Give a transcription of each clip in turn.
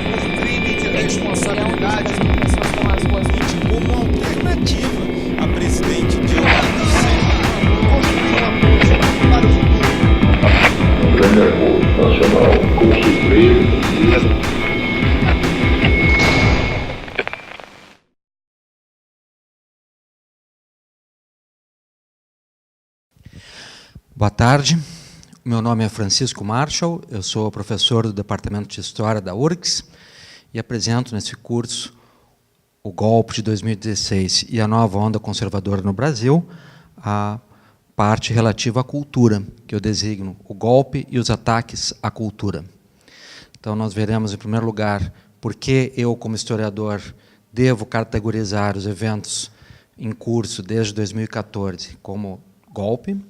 por crime de responsabilidade como alternativa a presidente Dilma Rousseff. construir uma ponte para o futuro. Um grande acordo nacional com o Supremo. Boa tarde, meu nome é Francisco Marshall, eu sou professor do Departamento de História da URGS e apresento nesse curso o golpe de 2016 e a nova onda conservadora no Brasil, a parte relativa à cultura, que eu designo o golpe e os ataques à cultura. Então, nós veremos, em primeiro lugar, por que eu, como historiador, devo categorizar os eventos em curso desde 2014 como golpe.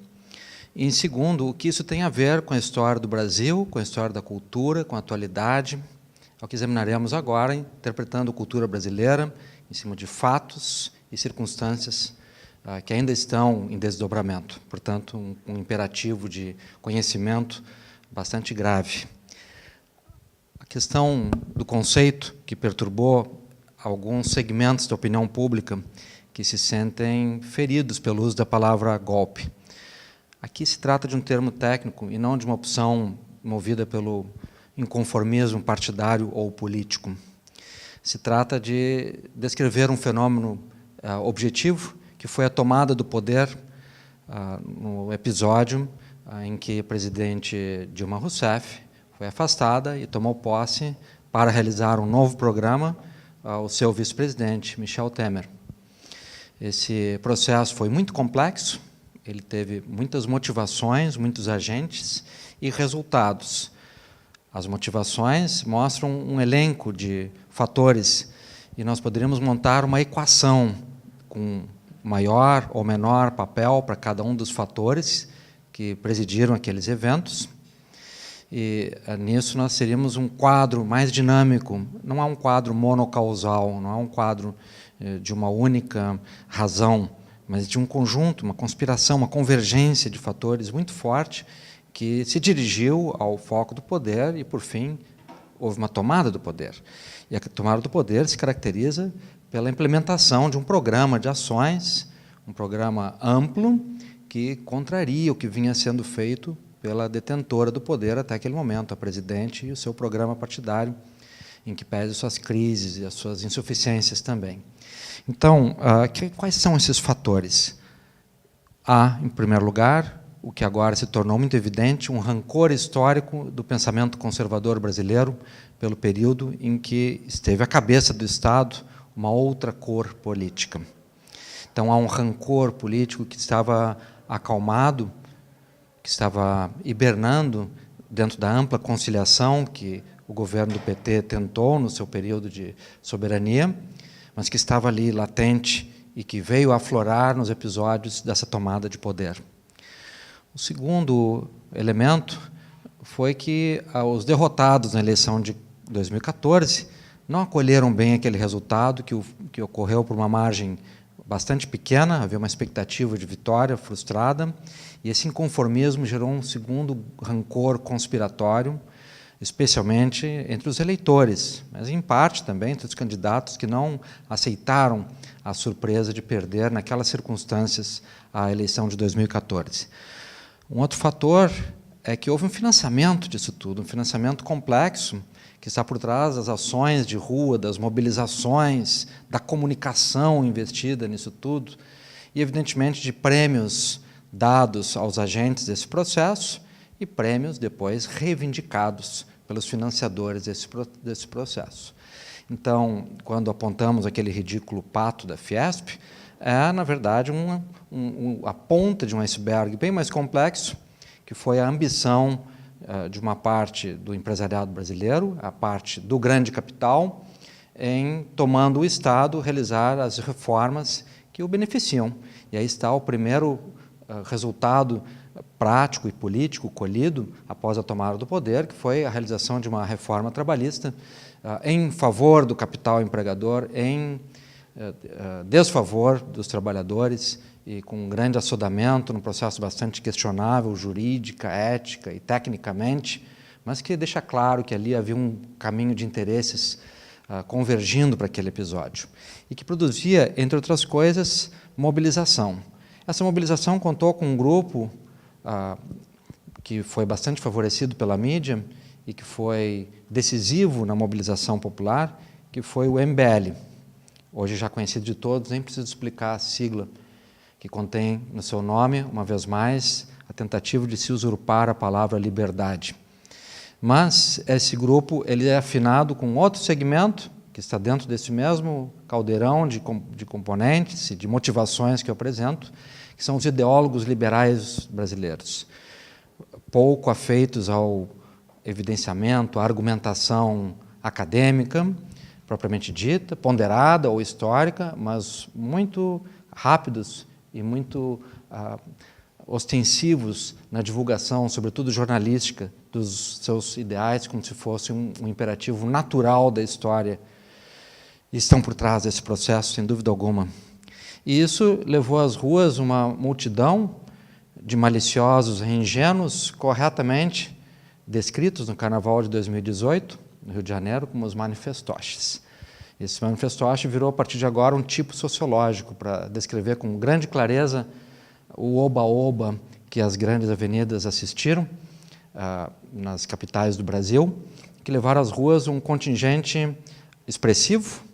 E, em segundo, o que isso tem a ver com a história do Brasil, com a história da cultura, com a atualidade, é o que examinaremos agora, interpretando a cultura brasileira em cima de fatos e circunstâncias que ainda estão em desdobramento. Portanto, um imperativo de conhecimento bastante grave. A questão do conceito que perturbou alguns segmentos da opinião pública que se sentem feridos pelo uso da palavra golpe. Aqui se trata de um termo técnico e não de uma opção movida pelo inconformismo partidário ou político. Se trata de descrever um fenômeno objetivo, que foi a tomada do poder no episódio em que a presidente Dilma Rousseff foi afastada e tomou posse para realizar um novo programa ao seu vice-presidente, Michel Temer. Esse processo foi muito complexo, ele teve muitas motivações, muitos agentes e resultados. As motivações mostram um elenco de fatores e nós poderíamos montar uma equação com maior ou menor papel para cada um dos fatores que presidiram aqueles eventos. E nisso nós teríamos um quadro mais dinâmico, não é um quadro monocausal, não é um quadro de uma única razão, mas de um conjunto, uma conspiração, uma convergência de fatores muito forte que se dirigiu ao foco do poder e, por fim, houve uma tomada do poder. E a tomada do poder se caracteriza pela implementação de um programa de ações, um programa amplo que contraria o que vinha sendo feito pela detentora do poder até aquele momento, a presidente e o seu programa partidário, em que pese suas crises e as suas insuficiências também. Então, quais são esses fatores? Há, em primeiro lugar, o que agora se tornou muito evidente, um rancor histórico do pensamento conservador brasileiro pelo período em que esteve à cabeça do Estado uma outra cor política. Então, há um rancor político que estava acalmado, que estava hibernando dentro da ampla conciliação que o governo do PT tentou no seu período de soberania, mas que estava ali latente e que veio aflorar nos episódios dessa tomada de poder. O segundo elemento foi que os derrotados na eleição de 2014 não acolheram bem aquele resultado que ocorreu por uma margem bastante pequena, havia uma expectativa de vitória frustrada, e esse inconformismo gerou um segundo rancor conspiratório, especialmente entre os eleitores, mas em parte também entre os candidatos que não aceitaram a surpresa de perder naquelas circunstâncias a eleição de 2014. Um outro fator é que houve um financiamento disso tudo, um financiamento complexo que está por trás das ações de rua, das mobilizações, da comunicação investida nisso tudo e, evidentemente, de prêmios dados aos agentes desse processo e prêmios depois reivindicados pelos financiadores desse processo. Então, quando apontamos aquele ridículo pato da Fiesp, é, na verdade, a ponta de um iceberg bem mais complexo, que foi a ambição de uma parte do empresariado brasileiro, a parte do grande capital, em, tomando o Estado, realizar as reformas que o beneficiam. E aí está o primeiro resultado prático e político colhido após a tomada do poder, que foi a realização de uma reforma trabalhista em favor do capital empregador, em desfavor dos trabalhadores e com um grande assodamento, num processo bastante questionável, jurídica, ética e tecnicamente, mas que deixa claro que ali havia um caminho de interesses convergindo para aquele episódio, e que produzia, entre outras coisas, mobilização. Essa mobilização contou com um grupo que foi bastante favorecido pela mídia e que foi decisivo na mobilização popular, que foi o MBL, hoje já conhecido de todos, nem preciso explicar a sigla, que contém no seu nome, uma vez mais, a tentativa de se usurpar a palavra liberdade. Mas esse grupo ele é afinado com outro segmento, que está dentro desse mesmo caldeirão de componentes e de motivações que eu apresento, que são os ideólogos liberais brasileiros, pouco afeitos ao evidenciamento, à argumentação acadêmica, propriamente dita, ponderada ou histórica, mas muito rápidos e muito ostensivos na divulgação, sobretudo jornalística, dos seus ideais, como se fosse um imperativo natural da história, e estão por trás desse processo, sem dúvida alguma. E isso levou às ruas uma multidão de maliciosos e ingênuos, corretamente descritos no Carnaval de 2018, no Rio de Janeiro, como os manifestoches. Esse manifestoche virou, a partir de agora, um tipo sociológico para descrever com grande clareza o oba-oba que as grandes avenidas assistiram nas capitais do Brasil, que levaram às ruas um contingente expressivo,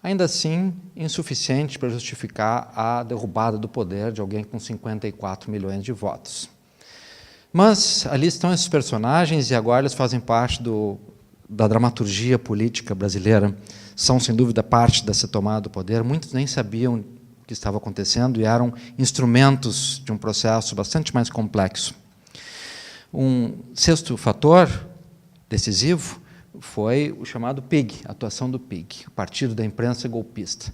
ainda assim insuficiente para justificar a derrubada do poder de alguém com 54 milhões de votos. Mas ali estão esses personagens e agora eles fazem parte da dramaturgia política brasileira, são, sem dúvida, parte dessa tomada do poder. Muitos nem sabiam o que estava acontecendo e eram instrumentos de um processo bastante mais complexo. Um sexto fator decisivo foi o chamado PIG, a atuação do PIG, o Partido da Imprensa Golpista,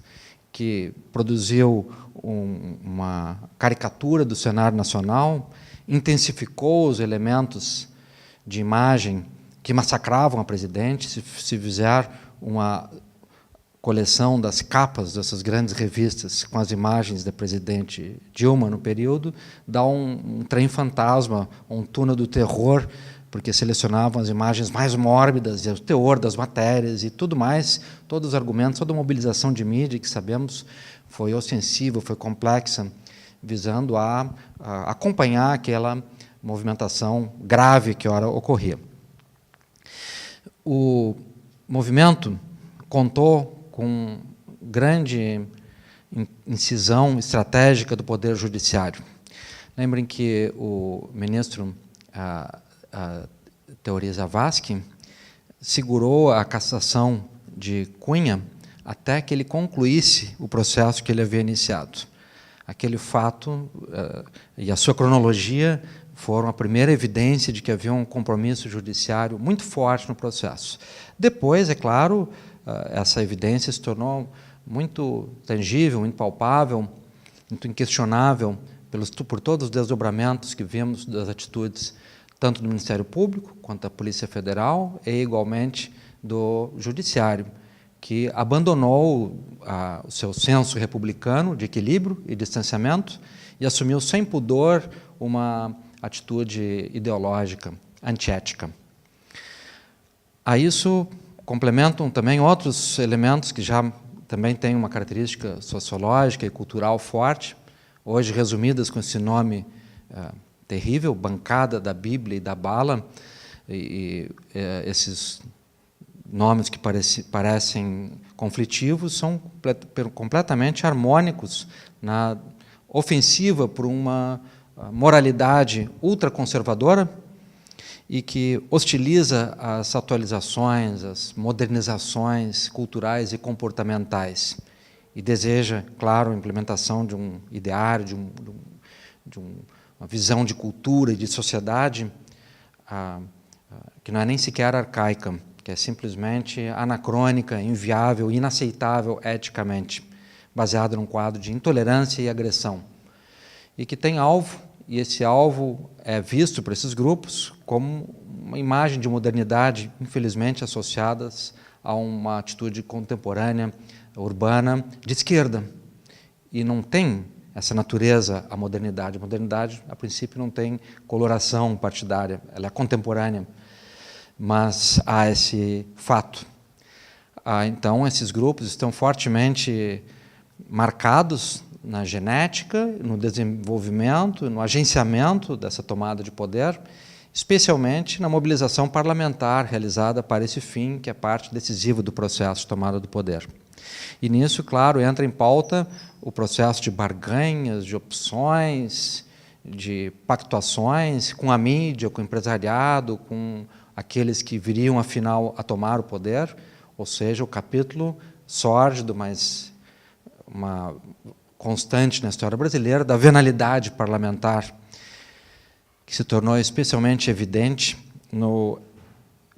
que produziu uma caricatura do cenário nacional, intensificou os elementos de imagem que massacravam a presidente. Se fizer uma coleção das capas dessas grandes revistas com as imagens da presidente Dilma no período, dá um trem fantasma, um túnel do terror, porque selecionavam as imagens mais mórbidas e o teor das matérias e tudo mais, todos os argumentos, toda a mobilização de mídia que sabemos foi ostensiva, foi complexa, visando a acompanhar aquela movimentação grave que ora ocorria. O movimento contou com grande incisão estratégica do Poder Judiciário. Lembrem que o ministro Teori Zavascki segurou a cassação de Cunha até que ele concluísse o processo que ele havia iniciado. Aquele fato e a sua cronologia foram a primeira evidência de que havia um compromisso judiciário muito forte no processo. Depois, é claro, essa evidência se tornou muito tangível, muito palpável, muito inquestionável por todos os desdobramentos que vimos das atitudes tanto do Ministério Público quanto da Polícia Federal e, igualmente, do Judiciário, que abandonou o seu senso republicano de equilíbrio e distanciamento e assumiu sem pudor uma atitude ideológica, antiética. A isso complementam também outros elementos que já também têm uma característica sociológica e cultural forte, hoje resumidas com esse nome terrível, bancada da Bíblia e da bala, esses nomes que parecem conflitivos são completamente harmônicos na ofensiva por uma moralidade ultraconservadora e que hostiliza as atualizações, as modernizações culturais e comportamentais e deseja, claro, a implementação de um ideário, de uma visão de cultura e de sociedade que não é nem sequer arcaica, que é simplesmente anacrônica, inviável, inaceitável eticamente, baseada num quadro de intolerância e agressão, e que tem alvo, e esse alvo é visto por esses grupos como uma imagem de modernidade, infelizmente associadas a uma atitude contemporânea, urbana, de esquerda. E não tem essa natureza a modernidade. A modernidade, a princípio, não tem coloração partidária, ela é contemporânea. mas há esse fato. Então, esses grupos estão fortemente marcados na genética, no desenvolvimento, no agenciamento dessa tomada de poder, especialmente na mobilização parlamentar realizada para esse fim, que é parte decisiva do processo de tomada do poder. E nisso, claro, entra em pauta o processo de barganhas, de opções, de pactuações com a mídia, com o empresariado, com aqueles que viriam, afinal, a tomar o poder, ou seja, o capítulo sórdido, mas uma constante na história brasileira, da venalidade parlamentar, que se tornou especialmente evidente no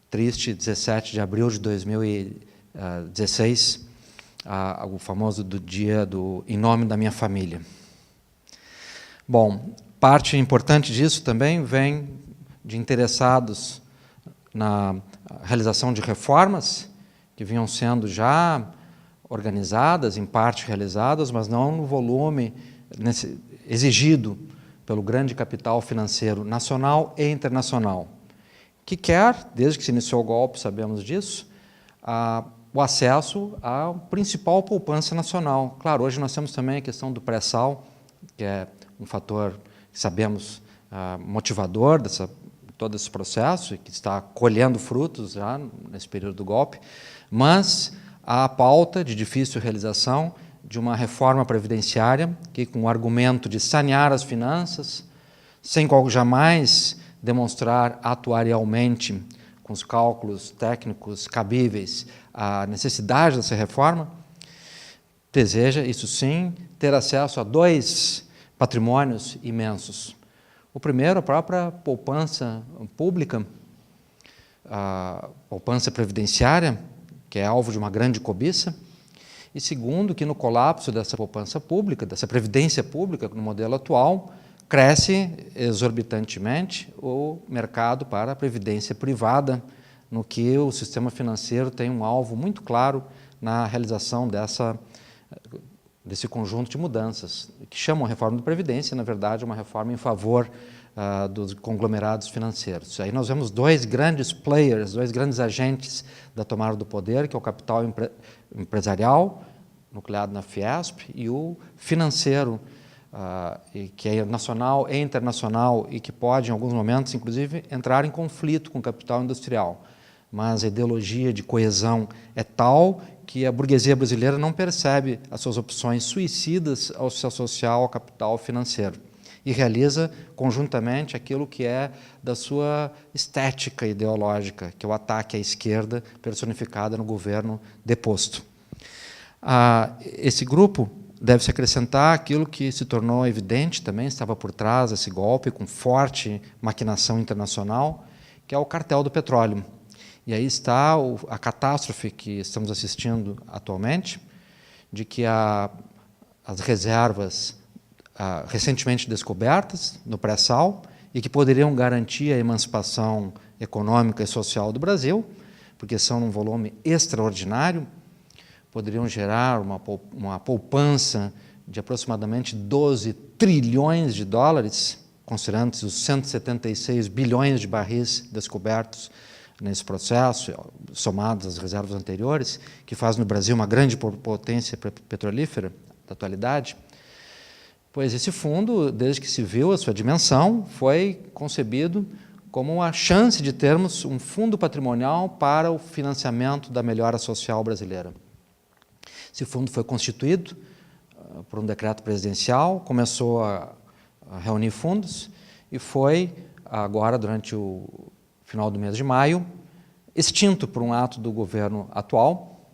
triste 17 de abril de 2016, o famoso do dia do Em Nome da Minha Família. Bom, parte importante disso também vem de interessados na realização de reformas que vinham sendo já organizadas, em parte realizadas, mas não no volume exigido pelo grande capital financeiro nacional e internacional, que quer, desde que se iniciou o golpe, sabemos disso, o acesso à principal poupança nacional. Claro, hoje nós temos também a questão do pré-sal, que é um fator, que sabemos, motivador de todo esse processo, e que está colhendo frutos já nesse período do golpe, mas a pauta de difícil realização de uma reforma previdenciária que, com o argumento de sanear as finanças, sem jamais demonstrar atuarialmente, com os cálculos técnicos cabíveis, a necessidade dessa reforma, deseja, isso sim, ter acesso a dois patrimônios imensos. O primeiro, a própria poupança pública, a poupança previdenciária, que é alvo de uma grande cobiça, e segundo, que no colapso dessa poupança pública, dessa previdência pública, no modelo atual, cresce exorbitantemente o mercado para a previdência privada, no que o sistema financeiro tem um alvo muito claro na realização desse conjunto de mudanças, que chamam a reforma da Previdência, na verdade, uma reforma em favor dos conglomerados financeiros. Aí nós vemos dois grandes players, dois grandes agentes da tomada do poder, que é o capital empresarial, nucleado na Fiesp, e o financeiro, que é nacional e internacional, e que pode, em alguns momentos, inclusive, entrar em conflito com o capital industrial. Mas a ideologia de coesão é tal que a burguesia brasileira não percebe as suas opções suicidas ao se associar ao capital financeiro e realiza conjuntamente aquilo que é da sua estética ideológica, que é o ataque à esquerda personificada no governo deposto. Esse grupo deve-se acrescentar aquilo que se tornou evidente também, estava por trás desse golpe, com forte maquinação internacional, que é o cartel do petróleo. E aí está a catástrofe que estamos assistindo atualmente, de que as reservas recentemente descobertas no pré-sal e que poderiam garantir a emancipação econômica e social do Brasil, porque são num volume extraordinário, poderiam gerar uma poupança de aproximadamente 12 trilhões de dólares, considerando os 176 bilhões de barris descobertos nesse processo, somados às reservas anteriores, que faz no Brasil uma grande potência petrolífera da atualidade. Pois esse fundo, desde que se viu a sua dimensão, foi concebido como a chance de termos um fundo patrimonial para o financiamento da melhora social brasileira. Esse fundo foi constituído por um decreto presidencial, começou a reunir fundos e foi, agora, durante o final do mês de maio, extinto por um ato do governo atual,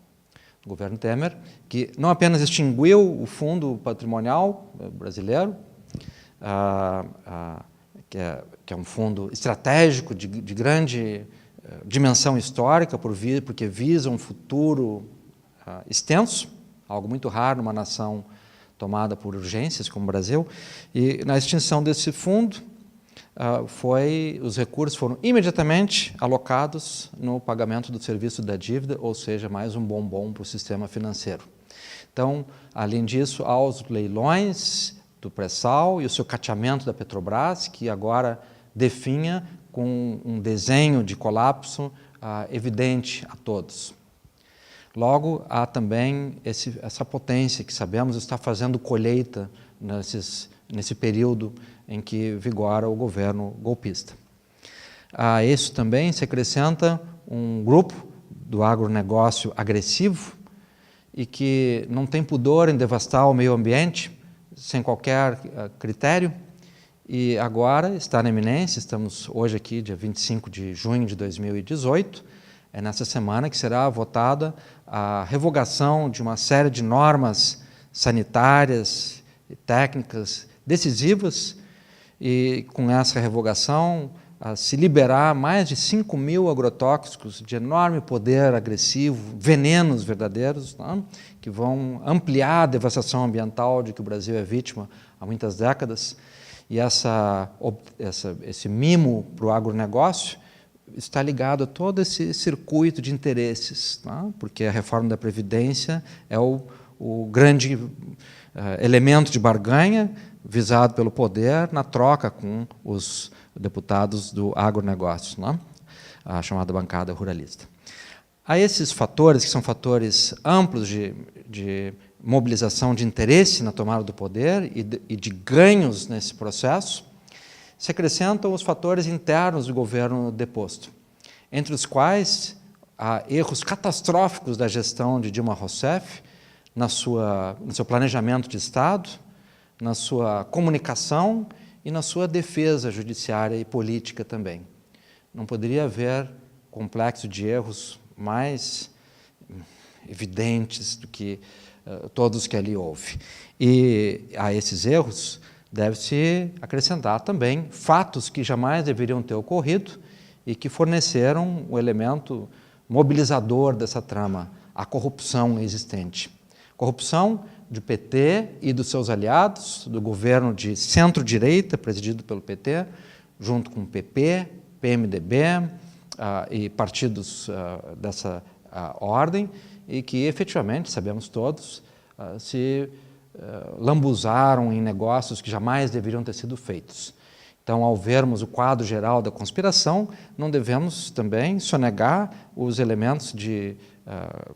do governo Temer, que não apenas extinguiu o fundo patrimonial brasileiro, que é um fundo estratégico de grande dimensão histórica, porque visa um futuro extenso, algo muito raro numa nação tomada por urgências como o Brasil, e na extinção desse fundo, os recursos foram imediatamente alocados no pagamento do serviço da dívida, ou seja, mais um bombom para o sistema financeiro. Então, além disso, há os leilões do pré-sal e o sucateamento da Petrobras, que agora definha com um desenho de colapso evidente a todos. Logo, há também essa potência que sabemos está fazendo colheita nesse período em que vigora o governo golpista. A isso também se acrescenta um grupo do agronegócio agressivo e que não tem pudor em devastar o meio ambiente sem qualquer critério, e agora está na iminência. Estamos hoje aqui, dia 25 de junho de 2018, é nessa semana que será votada a revogação de uma série de normas sanitárias e técnicas decisivas, e com essa revogação se liberar mais de 5.000 agrotóxicos de enorme poder agressivo, venenos verdadeiros, né, que vão ampliar a devastação ambiental de que o Brasil é vítima há muitas décadas. E esse mimo para o agronegócio está ligado a todo esse circuito de interesses, né, porque a reforma da Previdência é o grande elemento de barganha visado pelo poder na troca com os deputados do agronegócio, né? A chamada bancada ruralista. Há esses fatores, que são fatores amplos de mobilização de interesse na tomada do poder e de ganhos nesse processo, se acrescentam os fatores internos do governo deposto, entre os quais há erros catastróficos da gestão de Dilma Rousseff no seu planejamento de Estado, na sua comunicação e na sua defesa judiciária e política também. Não poderia haver complexo de erros mais evidentes do que todos que ali houve. E a esses erros deve-se acrescentar também fatos que jamais deveriam ter ocorrido e que forneceram o elemento mobilizador dessa trama, a corrupção existente. Corrupção do PT e dos seus aliados, do governo de centro-direita, presidido pelo PT, junto com o PP, PMDB e partidos dessa ordem, e que efetivamente, sabemos todos, se lambuzaram em negócios que jamais deveriam ter sido feitos. Então, ao vermos o quadro geral da conspiração, não devemos também sonegar os elementos de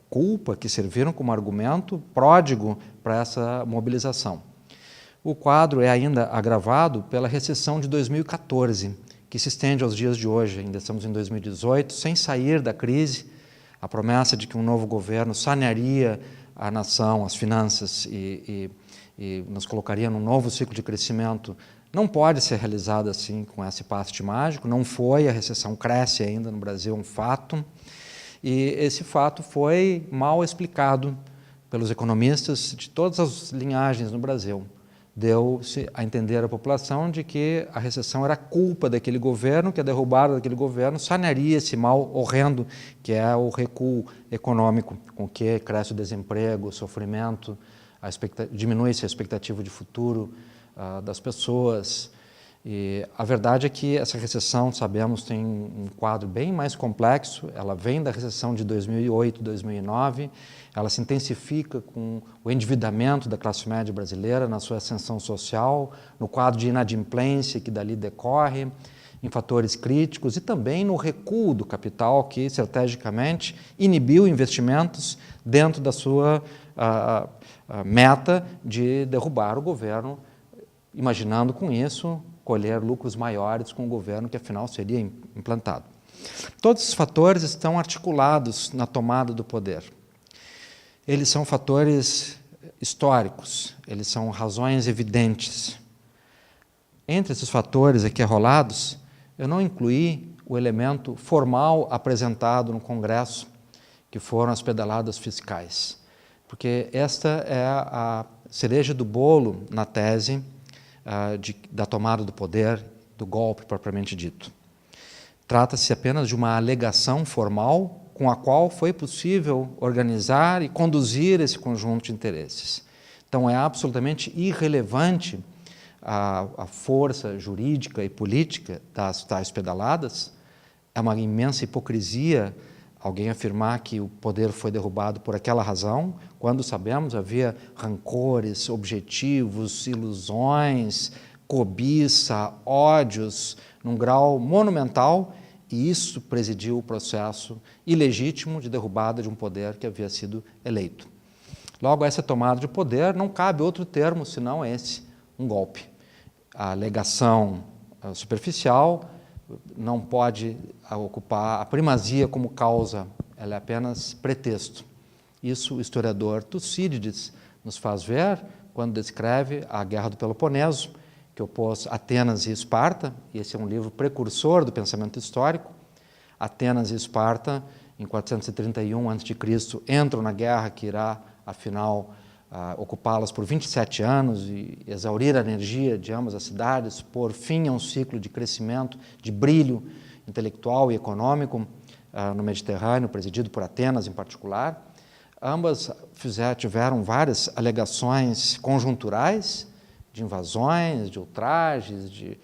culpa que serviram como argumento pródigo para essa mobilização. O quadro é ainda agravado pela recessão de 2014, que se estende aos dias de hoje. Ainda estamos em 2018, sem sair da crise. A promessa de que um novo governo sanearia a nação, as finanças e nos colocaria num novo ciclo de crescimento não pode ser realizada assim com esse passe mágico. Não foi, a recessão cresce ainda no Brasil, é um fato. E esse fato foi mal explicado pelos economistas de todas as linhagens no Brasil. Deu-se a entender à população de que a recessão era culpa daquele governo, que a derrubada daquele governo sanearia esse mal horrendo que é o recuo econômico, com que cresce o desemprego, o sofrimento, diminui-se a expectativa de futuro das pessoas. E a verdade é que essa recessão, sabemos, tem um quadro bem mais complexo. Ela vem da recessão de 2008, 2009, ela se intensifica com o endividamento da classe média brasileira na sua ascensão social, no quadro de inadimplência que dali decorre, em fatores críticos e também no recuo do capital que, estrategicamente, inibiu investimentos dentro da sua meta de derrubar o governo, imaginando com isso colher lucros maiores com o governo que, afinal, seria implantado. Todos esses fatores estão articulados na tomada do poder. Eles são fatores históricos, eles são razões evidentes. Entre esses fatores aqui arrolados, eu não incluí o elemento formal apresentado no Congresso, que foram as pedaladas fiscais, porque esta é a cereja do bolo na tese da tomada do poder, do golpe propriamente dito. Trata-se apenas de uma alegação formal com a qual foi possível organizar e conduzir esse conjunto de interesses. Então, é absolutamente irrelevante a força jurídica e política das tais pedaladas. É uma imensa hipocrisia alguém afirmar que o poder foi derrubado por aquela razão, quando sabemos havia rancores, objetivos, ilusões, cobiça, ódios num grau monumental, e isso presidiu o processo ilegítimo de derrubada de um poder que havia sido eleito. Logo, essa tomada de poder não cabe outro termo senão esse, um golpe. A alegação superficial não pode ocupar a primazia como causa, ela é apenas pretexto. Isso o historiador Tucídides nos faz ver quando descreve a Guerra do Peloponeso, que opôs Atenas e Esparta, e esse é um livro precursor do pensamento histórico. Atenas e Esparta, em 431 a.C., entram na guerra que irá, afinal, ocupá-las por 27 anos e exaurir a energia de ambas as cidades, pôr fim a um ciclo de crescimento, de brilho intelectual e econômico no Mediterrâneo, presidido por Atenas em particular. Ambas tiveram várias alegações conjunturais, de invasões, de ultrajes, de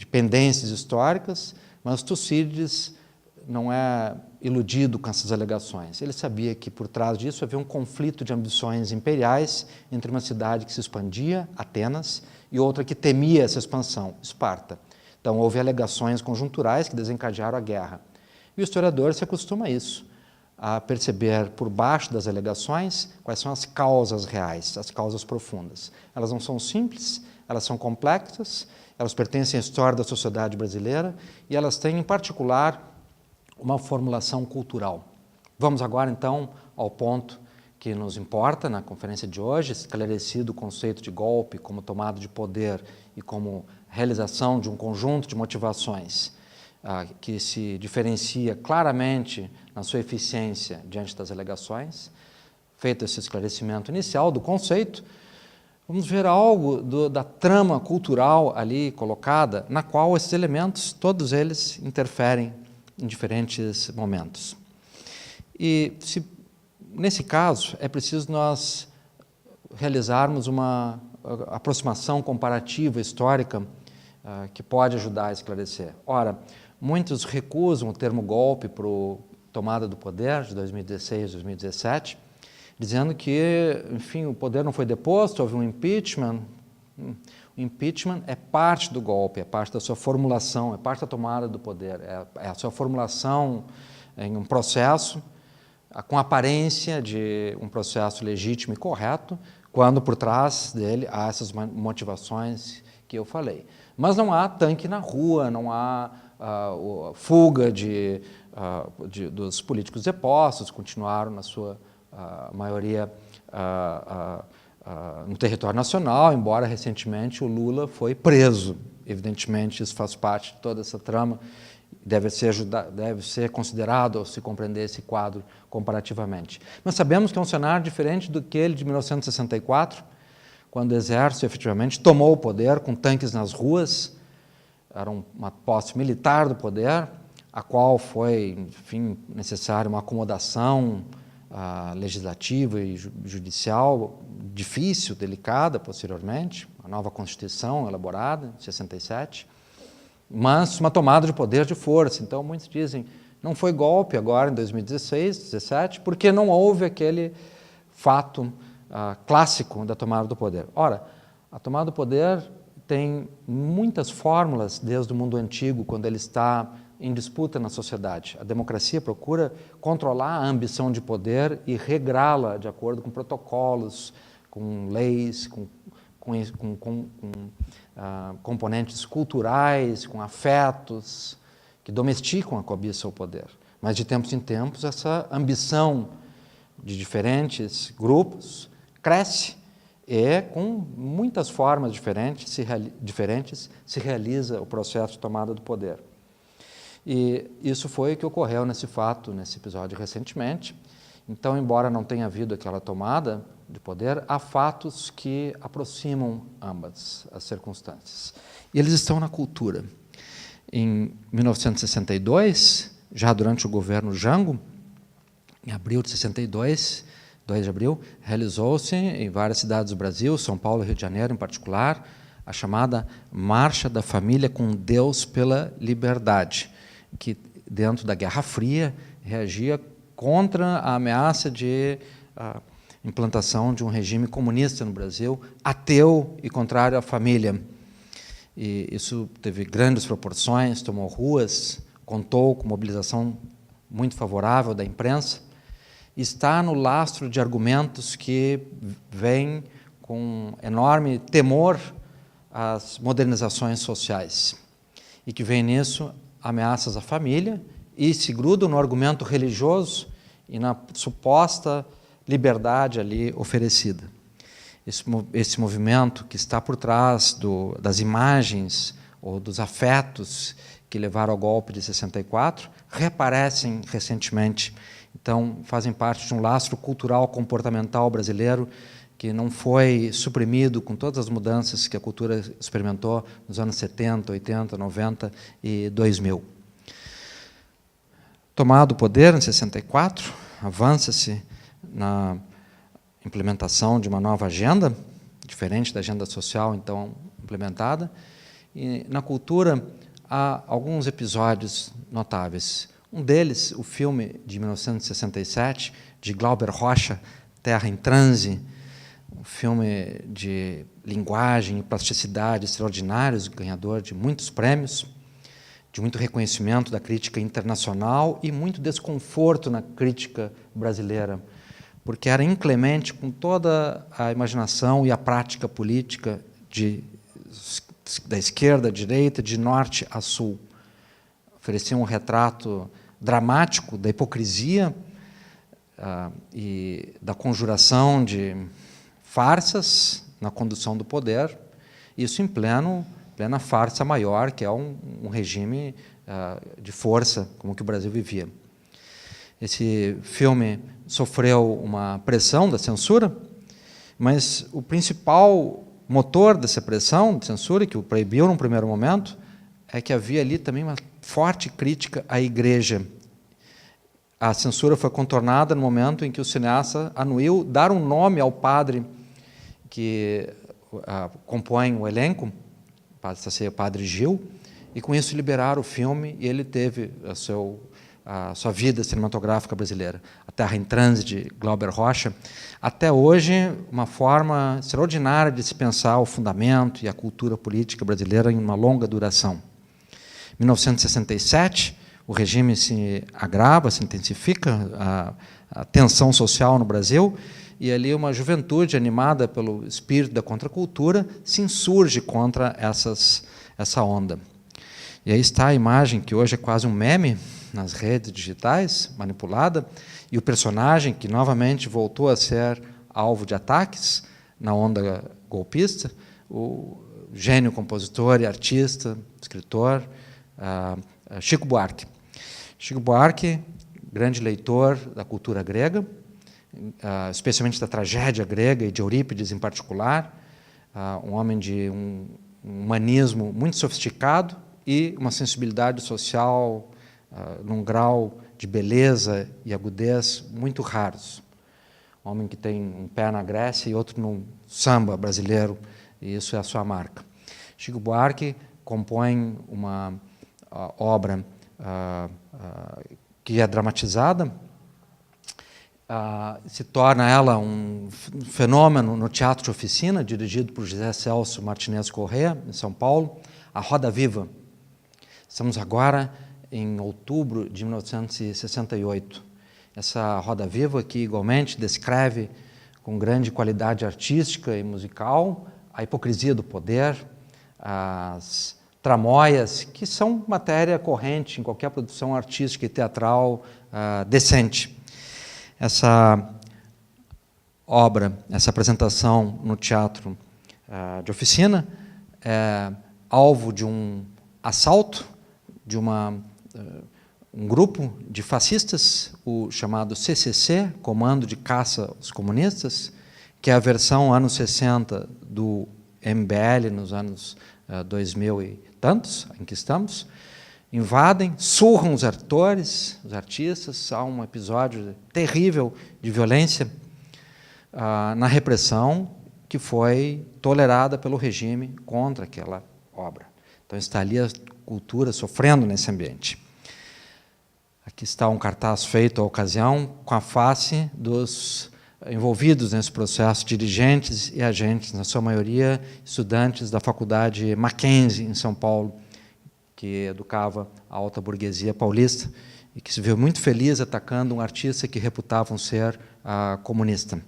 pendências históricas, mas Tucídides não é iludido com essas alegações. Ele sabia que por trás disso havia um conflito de ambições imperiais entre uma cidade que se expandia, Atenas, e outra que temia essa expansão, Esparta. Então houve alegações conjunturais que desencadearam a guerra. E o historiador se acostuma a isso, a perceber por baixo das alegações quais são as causas reais, as causas profundas. Elas não são simples, elas são complexas, elas pertencem à história da sociedade brasileira e elas têm, em particular, uma formulação cultural. Vamos agora, então, ao ponto que nos importa na conferência de hoje, esclarecido o conceito de golpe como tomada de poder e como realização de um conjunto de motivações que se diferencia claramente na sua eficiência diante das alegações. Feito esse esclarecimento inicial do conceito, vamos ver algo da trama cultural ali colocada, na qual esses elementos, todos eles, interferem em diferentes momentos. E, nesse caso, é preciso nós realizarmos uma aproximação comparativa histórica que pode ajudar a esclarecer. Ora, muitos recusam o termo golpe para a tomada do poder de 2016, 2017, dizendo que, enfim, o poder não foi deposto, houve um impeachment. O impeachment é parte do golpe, é parte da sua formulação, é parte da tomada do poder, é a sua formulação em um processo com aparência de um processo legítimo e correto, quando por trás dele há essas motivações que eu falei. Mas não há tanque na rua, não há fuga dos políticos depostos, continuaram na sua maioria no território nacional, embora recentemente o Lula foi preso. Evidentemente, isso faz parte de toda essa trama, deve ser considerado ao se compreender esse quadro comparativamente. Mas sabemos que é um cenário diferente do que ele de 1964, quando o Exército efetivamente tomou o poder com tanques nas ruas, era uma posse militar do poder, a qual foi, enfim, necessária uma acomodação legislativa e judicial difícil, delicada posteriormente, a nova Constituição elaborada em 67, mas uma tomada de poder de força. Então, muitos dizem, não foi golpe agora em 2016, 2017, porque não houve aquele fato clássico da tomada do poder. Ora, a tomada do poder tem muitas fórmulas desde o mundo antigo, quando ele está em disputa na sociedade. A democracia procura controlar a ambição de poder e regrá-la de acordo com protocolos, com leis, com componentes culturais, com afetos, que domesticam a cobiça ao poder. Mas, de tempos em tempos, essa ambição de diferentes grupos cresce e, com muitas formas diferentes, se realiza o processo de tomada do poder. E isso foi o que ocorreu nesse episódio recentemente. Então, embora não tenha havido aquela tomada de poder, há fatos que aproximam ambas as circunstâncias. E eles estão na cultura. Em 1962, já durante o governo Jango, em abril de 62, 2 de abril, realizou-se em várias cidades do Brasil, São Paulo e Rio de Janeiro em particular, a chamada Marcha da Família com Deus pela Liberdade, que, dentro da Guerra Fria, reagia contra a ameaça de implantação de um regime comunista no Brasil, ateu e contrário à família. e isso teve grandes proporções, tomou ruas, contou com mobilização muito favorável da imprensa, está no lastro de argumentos que vêm com enorme temor às modernizações sociais, e que vem nisso ameaças à família e se grudam no argumento religioso e na suposta liberdade ali oferecida. Esse movimento que está por trás das imagens ou dos afetos que levaram ao golpe de 64 reaparecem recentemente. Então, fazem parte de um lastro cultural comportamental brasileiro que não foi suprimido com todas as mudanças que a cultura experimentou nos anos 70, 80, 90 e 2000. Tomado o poder em 64, avança-se na implementação de uma nova agenda, diferente da agenda social então implementada, e na cultura há alguns episódios notáveis. Um deles, o filme de 1967, de Glauber Rocha, Terra em Transe, um filme de linguagem e plasticidade extraordinários, ganhador de muitos prêmios, de muito reconhecimento da crítica internacional e muito desconforto na crítica brasileira, porque era inclemente com toda a imaginação e a prática política da esquerda à direita, de norte a sul. Oferecia um retrato dramático da hipocrisia e da conjuração de farsas na condução do poder, isso em plena farsa maior, que é um regime de força, como que o Brasil vivia. Esse filme sofreu uma pressão da censura, mas o principal motor dessa pressão de censura, que o proibiu num primeiro momento, é que havia ali também uma forte crítica à igreja. A censura foi contornada no momento em que o cineasta anuiu dar um nome ao padre que compõe o elenco, o padre Gil, e com isso liberaram o filme, e ele teve a sua vida cinematográfica brasileira. A Terra em Transe, de Glauber Rocha, até hoje uma forma extraordinária de se pensar o fundamento e a cultura política brasileira em uma longa duração. Em 1967, o regime se agrava, se intensifica, a tensão social no Brasil, e ali uma juventude animada pelo espírito da contracultura se insurge contra essa onda. E aí está a imagem, que hoje é quase um meme nas redes digitais, manipulada, e o personagem que novamente voltou a ser alvo de ataques na onda golpista, o gênio compositor e artista, escritor, Chico Buarque. Chico Buarque, grande leitor da cultura grega, especialmente da tragédia grega e de Eurípides em particular, um homem de um humanismo muito sofisticado e uma sensibilidade social num grau de beleza e agudez muito raros. Um homem que tem um pé na Grécia e outro no samba brasileiro, e isso é a sua marca. Chico Buarque compõe uma obra que é dramatizada, se torna ela um fenômeno no Teatro de Oficina, dirigido por José Celso Martinez Corrêa, em São Paulo, A Roda Viva. Estamos agora em outubro de 1968. Essa Roda Viva, que igualmente descreve com grande qualidade artística e musical a hipocrisia do poder, as tramóias, que são matéria corrente em qualquer produção artística e teatral decente. Essa obra, essa apresentação no Teatro de Oficina, é alvo de um assalto de um grupo de fascistas, o chamado CCC, Comando de Caça aos Comunistas, que é a versão anos 60 do MBL nos anos 2000 e tantos, em que estamos, invadem, surram os atores, os artistas. Há um episódio terrível de violência na repressão que foi tolerada pelo regime contra aquela obra. Então está ali a cultura sofrendo nesse ambiente. Aqui está um cartaz feito à ocasião com a face dos envolvidos nesse processo, dirigentes e agentes, na sua maioria estudantes da Faculdade Mackenzie, em São Paulo, que educava a alta burguesia paulista e que se viu muito feliz atacando um artista que reputavam ser comunista.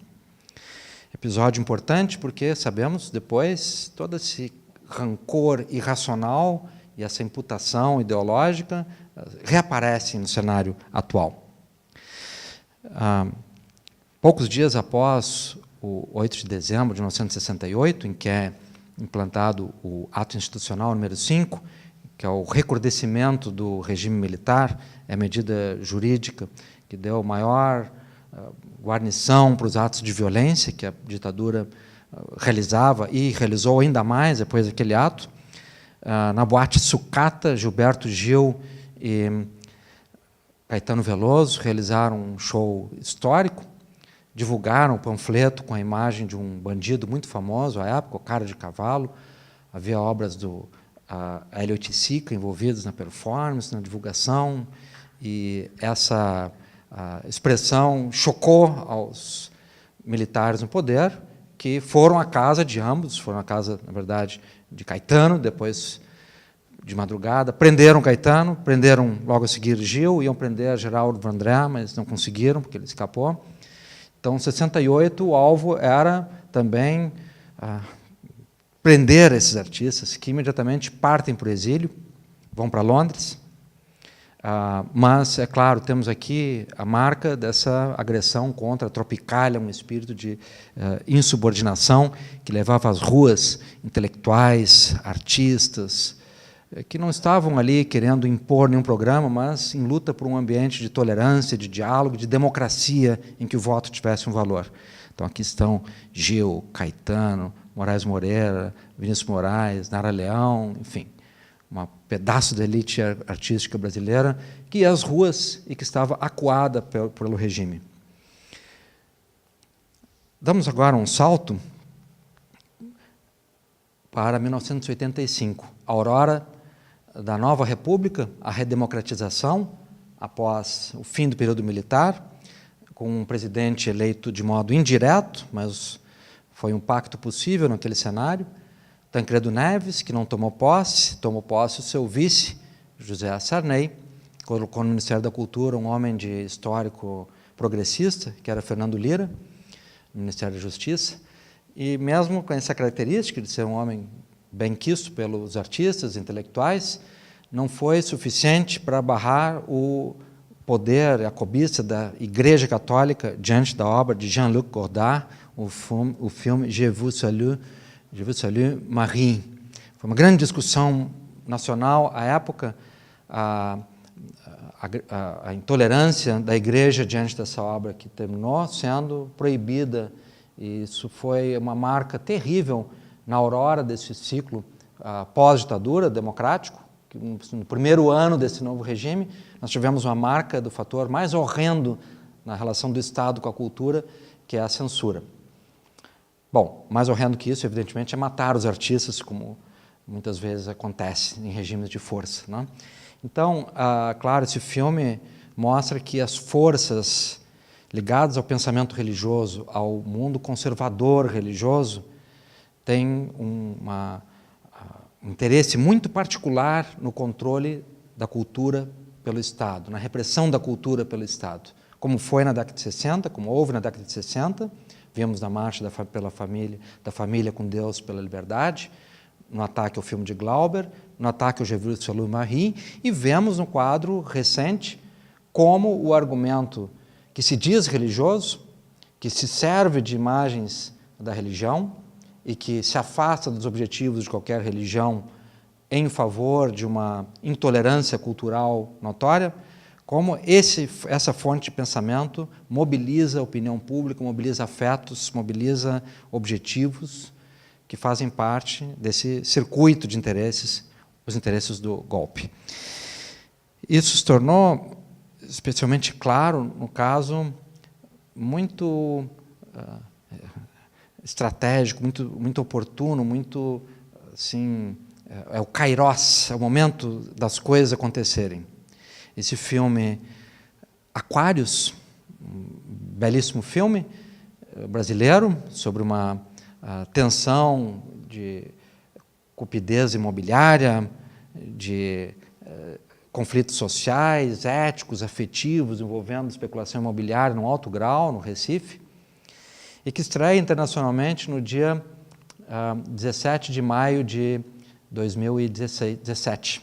Episódio importante porque sabemos depois todo esse rancor irracional e essa imputação ideológica reaparecem no cenário atual. Poucos dias após o 8 de dezembro de 1968, em que é implantado o Ato Institucional número 5, que é o recrudescimento do regime militar, é a medida jurídica que deu maior guarnição para os atos de violência que a ditadura realizava e realizou ainda mais depois daquele ato. Na boate Sucata, Gilberto Gil e Caetano Veloso realizaram um show histórico, divulgaram o panfleto com a imagem de um bandido muito famoso à época, o Cara de Cavalo. Havia obras do Hélio Oiticica envolvidas na performance, na divulgação, e essa expressão chocou aos militares no poder, que foram à casa de ambos, foram à casa, na verdade, de Caetano, depois de madrugada, prenderam Caetano, prenderam logo a seguir Gil, iam prender Geraldo Vandré, mas não conseguiram, porque ele escapou. Então, em 68, o alvo era também prender esses artistas, que imediatamente partem para o exílio, vão para Londres. Mas, é claro, temos aqui a marca dessa agressão contra a Tropicália, um espírito de insubordinação que levava às ruas intelectuais, artistas, que não estavam ali querendo impor nenhum programa, mas em luta por um ambiente de tolerância, de diálogo, de democracia, em que o voto tivesse um valor. Então, aqui estão Gil, Caetano, Moraes Moreira, Vinícius Moraes, Nara Leão, enfim, um pedaço da elite artística brasileira que ia às ruas e que estava acuada pelo regime. Damos agora um salto para 1985, a aurora da nova república, a redemocratização, após o fim do período militar, com um presidente eleito de modo indireto, mas foi um pacto possível naquele cenário, Tancredo Neves, que não tomou posse o seu vice, José Sarney, colocou no Ministério da Cultura um homem de histórico progressista, que era Fernando Lira, no Ministério da Justiça, e mesmo com essa característica de ser um homem benquisto pelos artistas, intelectuais, não foi suficiente para barrar o poder, a cobiça da Igreja Católica diante da obra de Jean-Luc Godard, o filme Je vous salue, Marie. Foi uma grande discussão nacional à época, a intolerância da Igreja diante dessa obra, que terminou sendo proibida. E isso foi uma marca terrível na aurora desse ciclo pós-ditadura democrático, que no primeiro ano desse novo regime, nós tivemos uma marca do fator mais horrendo na relação do Estado com a cultura, que é a censura. Bom, mais horrendo que isso, evidentemente, é matar os artistas, como muitas vezes acontece em regimes de força, né? Então, claro, esse filme mostra que as forças ligadas ao pensamento religioso, ao mundo conservador religioso, têm um interesse muito particular no controle da cultura pelo Estado, na repressão da cultura pelo Estado, como foi na década de 60, como houve na década de 60, vimos na marcha da família com Deus pela liberdade, no ataque ao filme de Glauber, no ataque ao Je vous salue Marie, e vemos no quadro recente como o argumento que se diz religioso, que se serve de imagens da religião e que se afasta dos objetivos de qualquer religião em favor de uma intolerância cultural notória, como essa fonte de pensamento mobiliza a opinião pública, mobiliza afetos, mobiliza objetivos que fazem parte desse circuito de interesses, os interesses do golpe. Isso se tornou especialmente claro no caso muito estratégico, muito oportuno, muito assim, é o kairos, é o momento das coisas acontecerem. Esse filme Aquários, um belíssimo filme, brasileiro, sobre uma tensão de cupidez imobiliária, de conflitos sociais, éticos, afetivos, envolvendo especulação imobiliária no alto grau, no Recife, e que estreia internacionalmente no dia 17 de maio de 2017,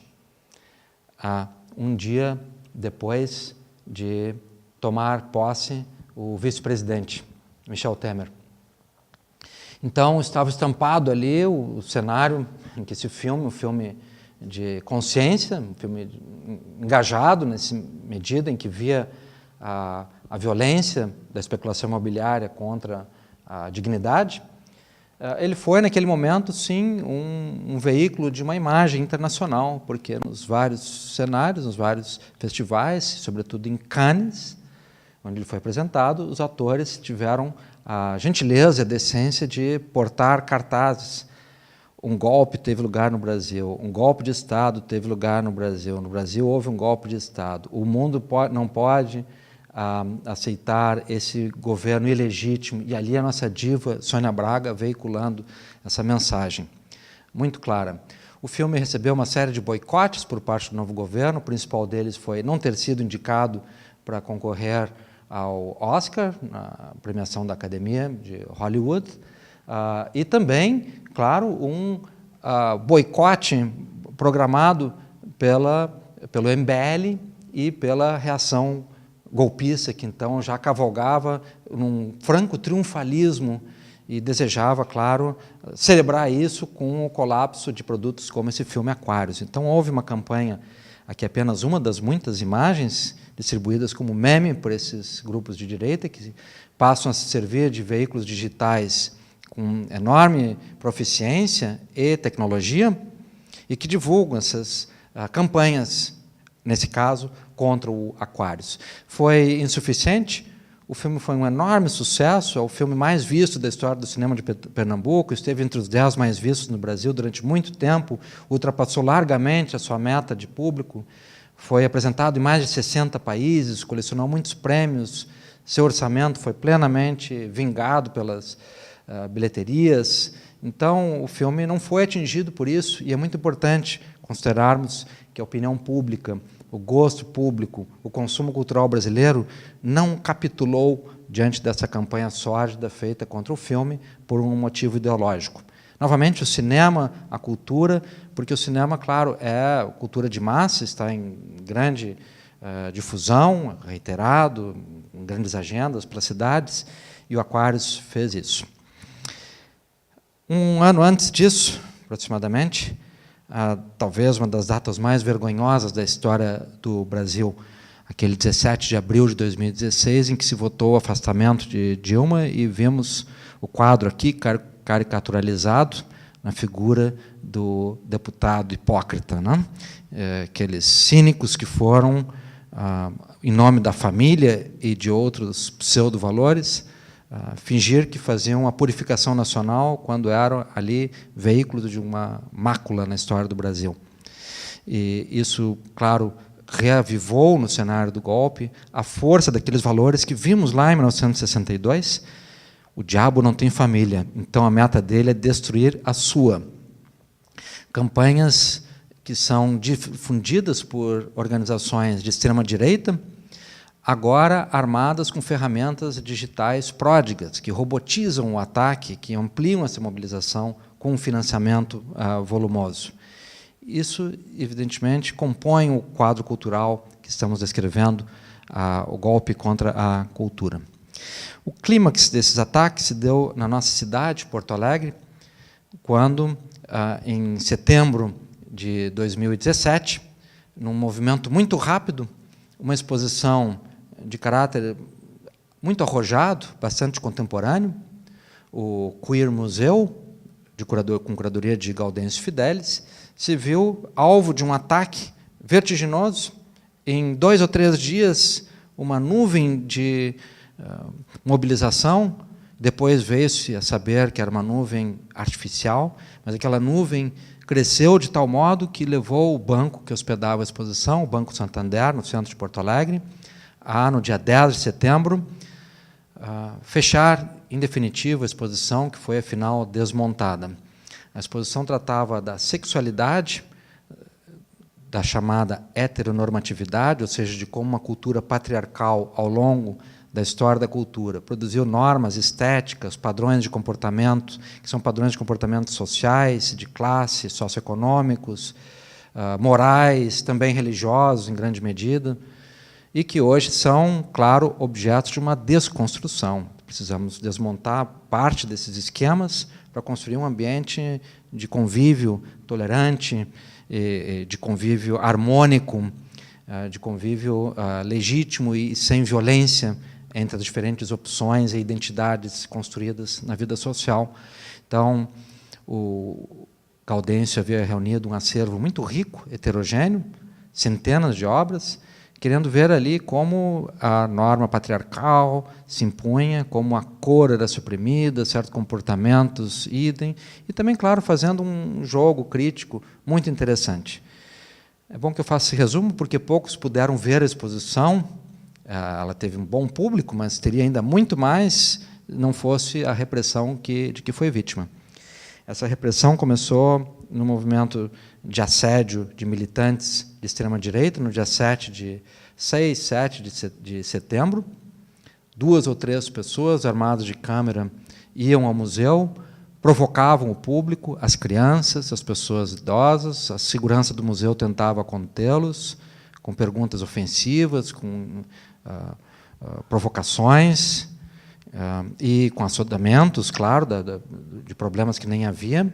um dia depois de tomar posse o vice-presidente, Michel Temer. Então, estava estampado ali o cenário em que esse filme, um filme de consciência, um filme engajado nessa medida em que via a violência da especulação imobiliária contra a dignidade, ele foi, naquele momento, sim, um veículo de uma imagem internacional, porque nos vários cenários, nos vários festivais, sobretudo em Cannes, onde ele foi apresentado, os atores tiveram a gentileza e a decência de portar cartazes. Um golpe teve lugar no Brasil, um golpe de Estado teve lugar no Brasil houve um golpe de Estado, o mundo não pode aceitar esse governo ilegítimo, e ali a nossa diva Sônia Braga veiculando essa mensagem muito clara. O filme recebeu uma série de boicotes por parte do novo governo, o principal deles foi não ter sido indicado para concorrer ao Oscar, na premiação da Academia de Hollywood, e também, claro, um boicote programado pelo MBL e pela reação golpista, que então já cavalgava num franco triunfalismo e desejava, claro, celebrar isso com o colapso de produtos como esse filme Aquários. Então houve uma campanha, aqui apenas uma das muitas imagens distribuídas como meme por esses grupos de direita, que passam a se servir de veículos digitais com enorme proficiência e tecnologia, e que divulgam essas campanhas, nesse caso, contra o Aquários. Foi insuficiente, o filme foi um enorme sucesso, é o filme mais visto da história do cinema de Pernambuco, esteve entre os 10 mais vistos no Brasil durante muito tempo, ultrapassou largamente a sua meta de público, foi apresentado em mais de 60 países, colecionou muitos prêmios, seu orçamento foi plenamente vingado pelas bilheterias. Então, o filme não foi atingido por isso, e é muito importante considerarmos que a opinião pública, o gosto público, o consumo cultural brasileiro não capitulou diante dessa campanha sórdida feita contra o filme por um motivo ideológico. Novamente, o cinema, a cultura, porque o cinema, claro, é cultura de massa, está em grande difusão, reiterado, em grandes agendas para as cidades, e o Aquários fez isso. Um ano antes disso, aproximadamente, talvez uma das datas mais vergonhosas da história do Brasil, aquele 17 de abril de 2016, em que se votou o afastamento de Dilma, e vimos o quadro aqui caricaturalizado na figura do deputado hipócrita, né? Aqueles cínicos que foram, em nome da família e de outros pseudo-valores, fingir que faziam a purificação nacional quando eram ali veículos de uma mácula na história do Brasil. E isso, claro, reavivou no cenário do golpe a força daqueles valores que vimos lá em 1962. O diabo não tem família, então a meta dele é destruir a sua. Campanhas que são difundidas por organizações de extrema-direita, agora armadas com ferramentas digitais pródigas, que robotizam o ataque, que ampliam essa mobilização com um financiamento volumoso. Isso, evidentemente, compõe o quadro cultural que estamos descrevendo, o golpe contra a cultura. O clímax desses ataques se deu na nossa cidade, Porto Alegre, quando, em setembro de 2017, num movimento muito rápido, uma exposição de caráter muito arrojado, bastante contemporâneo, o Queer Museu, com curadoria de Gaudêncio Fidelis, se viu alvo de um ataque vertiginoso. Em 2 ou 3 dias, uma nuvem de mobilização, depois veio-se a saber que era uma nuvem artificial, mas aquela nuvem cresceu de tal modo que levou o banco que hospedava a exposição, o Banco Santander, no centro de Porto Alegre, no dia 10 de setembro, fechar em definitivo, a exposição que foi, afinal, desmontada. A exposição tratava da sexualidade, da chamada heteronormatividade, ou seja, de como uma cultura patriarcal, ao longo da história da cultura, produziu normas estéticas, padrões de comportamento, que são padrões de comportamento sociais, de classe, socioeconômicos, morais, também religiosos, em grande medida, e que hoje são, claro, objetos de uma desconstrução. Precisamos desmontar parte desses esquemas para construir um ambiente de convívio tolerante, de convívio harmônico, de convívio legítimo e sem violência entre as diferentes opções e identidades construídas na vida social. Então, o Gaudêncio havia reunido um acervo muito rico, heterogêneo, centenas de obras, querendo ver ali como a norma patriarcal se impunha, como a cor era suprimida, certos comportamentos idem, e também, claro, fazendo um jogo crítico muito interessante. É bom que eu faça esse resumo, porque poucos puderam ver a exposição. Ela teve um bom público, mas teria ainda muito mais, não fosse a repressão de que foi vítima. Essa repressão começou no movimento de assédio de militantes de extrema-direita, no dia 7 de setembro. 2 ou 3 pessoas armadas de câmera iam ao museu, provocavam o público, as crianças, as pessoas idosas. A segurança do museu tentava contê-los, com perguntas ofensivas, com provocações, e com assodamentos, claro, de problemas que nem havia.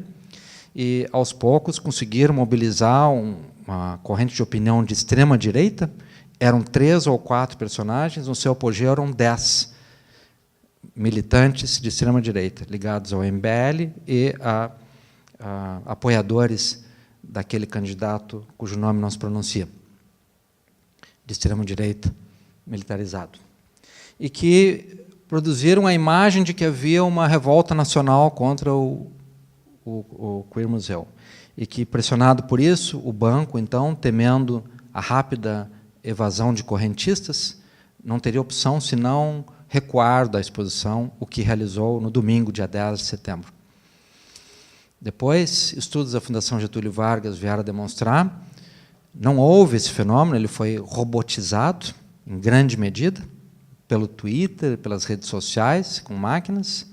E, aos poucos, conseguiram mobilizar uma corrente de opinião de extrema-direita. Eram 3 ou 4 personagens, no seu apogeu eram 10 militantes de extrema-direita, ligados ao MBL e a apoiadores daquele candidato cujo nome não se pronuncia, de extrema-direita militarizado, e que produziram a imagem de que havia uma revolta nacional contra o Queer Museu, e que, pressionado por isso, o banco, então, temendo a rápida evasão de correntistas, não teria opção senão recuar da exposição, o que realizou no domingo, dia 10 de setembro. Depois, estudos da Fundação Getúlio Vargas vieram a demonstrar, não houve esse fenômeno, ele foi robotizado, em grande medida, pelo Twitter, pelas redes sociais, com máquinas.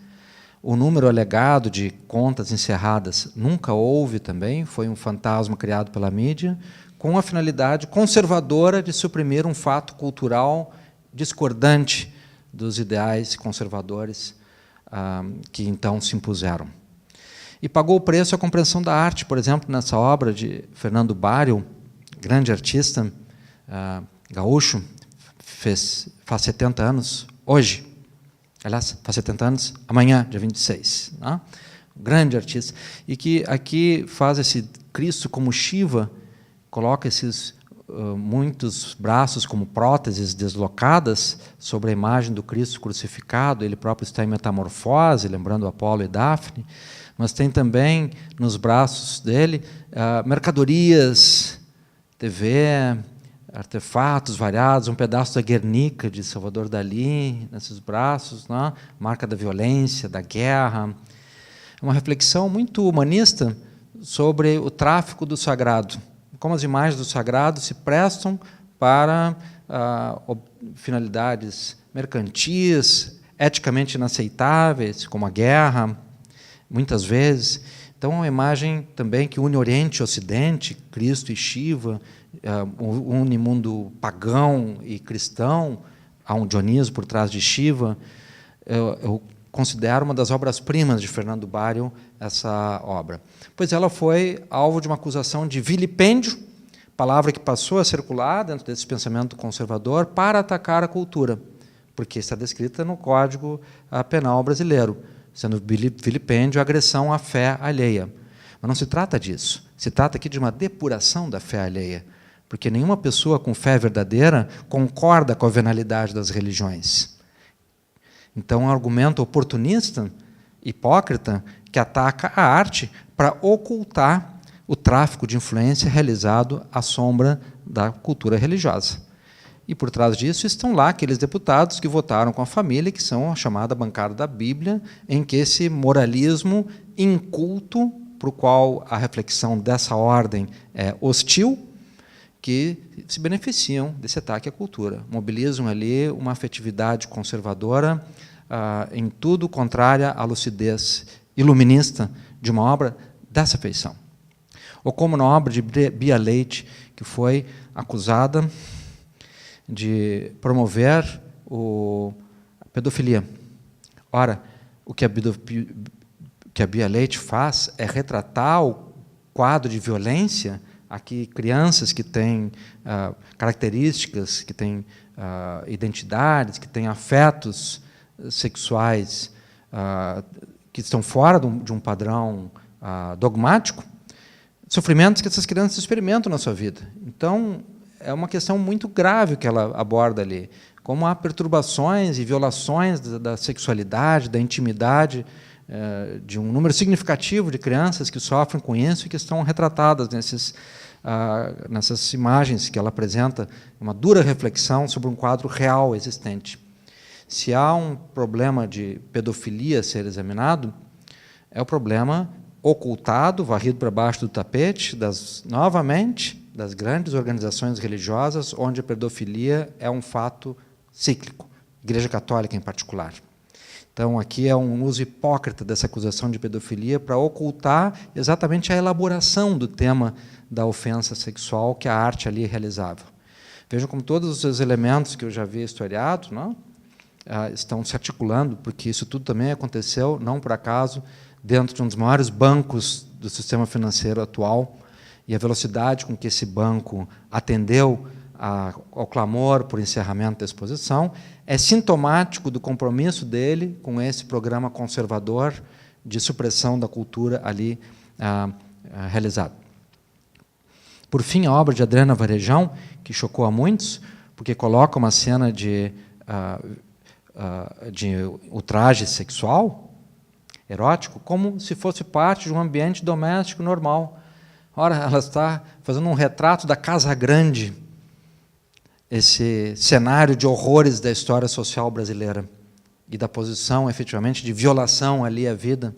O número alegado de contas encerradas nunca houve também, foi um fantasma criado pela mídia, com a finalidade conservadora de suprimir um fato cultural discordante dos ideais conservadores que então se impuseram. E pagou o preço a compreensão da arte, por exemplo, nessa obra de Fernando Bário, grande artista gaúcho, faz 70 anos hoje. Aliás, faz 70 anos amanhã, dia 26. Né? Grande artista. E que aqui faz esse Cristo como Shiva, coloca esses muitos braços como próteses deslocadas sobre a imagem do Cristo crucificado. Ele próprio está em metamorfose, lembrando Apolo e Dafne, mas tem também nos braços dele mercadorias, TV, artefatos variados, um pedaço da Guernica, de Salvador Dalí, nesses braços, né? Marca da violência, da guerra. Uma reflexão muito humanista sobre o tráfico do sagrado, como as imagens do sagrado se prestam para finalidades mercantis, eticamente inaceitáveis, como a guerra, muitas vezes. Então, é uma imagem também que une Oriente e Ocidente, Cristo e Shiva, une mundo pagão e cristão, há um Dioniso por trás de Shiva. Eu considero uma das obras-primas de Fernando Bário essa obra. Pois ela foi alvo de uma acusação de vilipêndio, palavra que passou a circular dentro desse pensamento conservador para atacar a cultura, porque está descrita no Código Penal brasileiro, sendo vilipêndio a agressão à fé alheia. Mas não se trata disso. Se trata aqui de uma depuração da fé alheia, porque nenhuma pessoa com fé verdadeira concorda com a venalidade das religiões. Então, é um argumento oportunista, hipócrita, que ataca a arte para ocultar o tráfico de influência realizado à sombra da cultura religiosa. E, por trás disso, estão lá aqueles deputados que votaram com a família, que são a chamada bancada da Bíblia, em que esse moralismo inculto, para o qual a reflexão dessa ordem é hostil, que se beneficiam desse ataque à cultura. Mobilizam ali uma afetividade conservadora, em tudo contrária à lucidez iluminista de uma obra dessa feição. Ou como na obra de Bia Leite, que foi acusada de promover a pedofilia. Ora, o que a Bia Leite faz é retratar o quadro de violência a que crianças que têm características, que têm identidades, que têm afetos sexuais que estão fora de um padrão dogmático, sofrimentos que essas crianças experimentam na sua vida. Então, é uma questão muito grave que ela aborda ali, como há perturbações e violações da sexualidade, da intimidade de um número significativo de crianças que sofrem com isso e que estão retratadas nessas imagens que ela apresenta, uma dura reflexão sobre um quadro real existente. Se há um problema de pedofilia a ser examinado, é o problema ocultado, varrido para baixo do tapete, novamente, das grandes organizações religiosas, onde a pedofilia é um fato cíclico, Igreja Católica em particular. Então, aqui é um uso hipócrita dessa acusação de pedofilia para ocultar exatamente a elaboração do tema da ofensa sexual que a arte ali realizava. Vejam como todos os elementos que eu já havia historiado, não? Estão se articulando, porque isso tudo também aconteceu, não por acaso, dentro de um dos maiores bancos do sistema financeiro atual, e a velocidade com que esse banco atendeu ao clamor por encerramento da exposição é sintomático do compromisso dele com esse programa conservador de supressão da cultura ali realizado. Por fim, a obra de Adriana Varejão, que chocou a muitos, porque coloca uma cena de ultraje sexual, erótico, como se fosse parte de um ambiente doméstico normal. Ora, ela está fazendo um retrato da Casa Grande, esse cenário de horrores da história social brasileira e da posição, efetivamente, de violação ali à vida.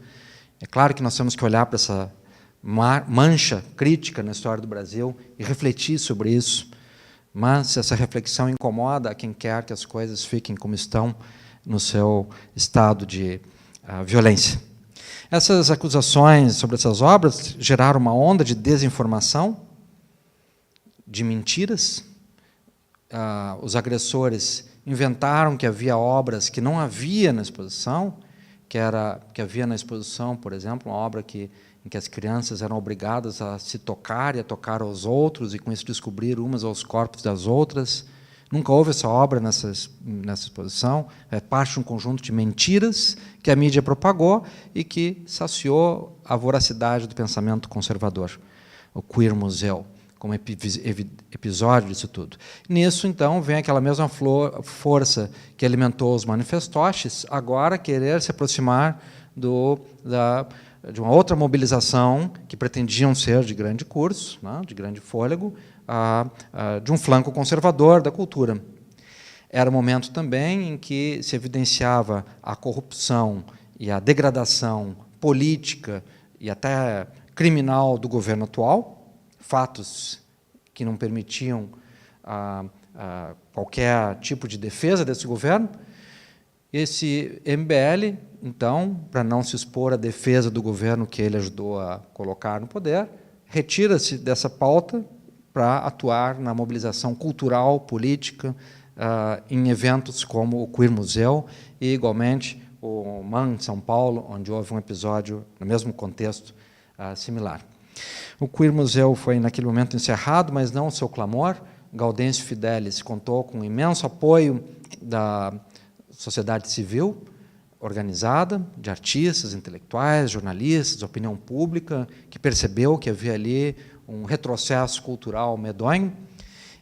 É claro que nós temos que olhar para essa mancha crítica na história do Brasil e refletir sobre isso, mas essa reflexão incomoda a quem quer que as coisas fiquem como estão no seu estado de violência. Essas acusações sobre essas obras geraram uma onda de desinformação, de mentiras. Os agressores inventaram que havia obras que não havia na exposição, que havia na exposição, por exemplo, uma obra em que as crianças eram obrigadas a se tocar e a tocar aos outros, e com isso descobrir umas aos corpos das outras. Nunca houve essa obra nessa exposição, é parte de um conjunto de mentiras que a mídia propagou e que saciou a voracidade do pensamento conservador, o Queer Museu, como episódio disso tudo. Nisso, então, vem aquela mesma força que alimentou os manifestoches, agora querer se aproximar de uma outra mobilização que pretendiam ser de grande curso, né, de grande fôlego, de um flanco conservador da cultura. Era um momento também em que se evidenciava a corrupção e a degradação política e até criminal do governo atual, fatos que não permitiam qualquer tipo de defesa desse governo. Esse MBL, então, para não se expor à defesa do governo que ele ajudou a colocar no poder, retira-se dessa pauta para atuar na mobilização cultural, política, em eventos como o Queer Museu e, igualmente, o MAN de São Paulo, onde houve um episódio, no mesmo contexto, similar. O Queer Museu foi, naquele momento, encerrado, mas não o seu clamor. Gaudêncio Fidelis contou com um imenso apoio da sociedade civil organizada, de artistas, intelectuais, jornalistas, opinião pública, que percebeu que havia ali um retrocesso cultural medonho,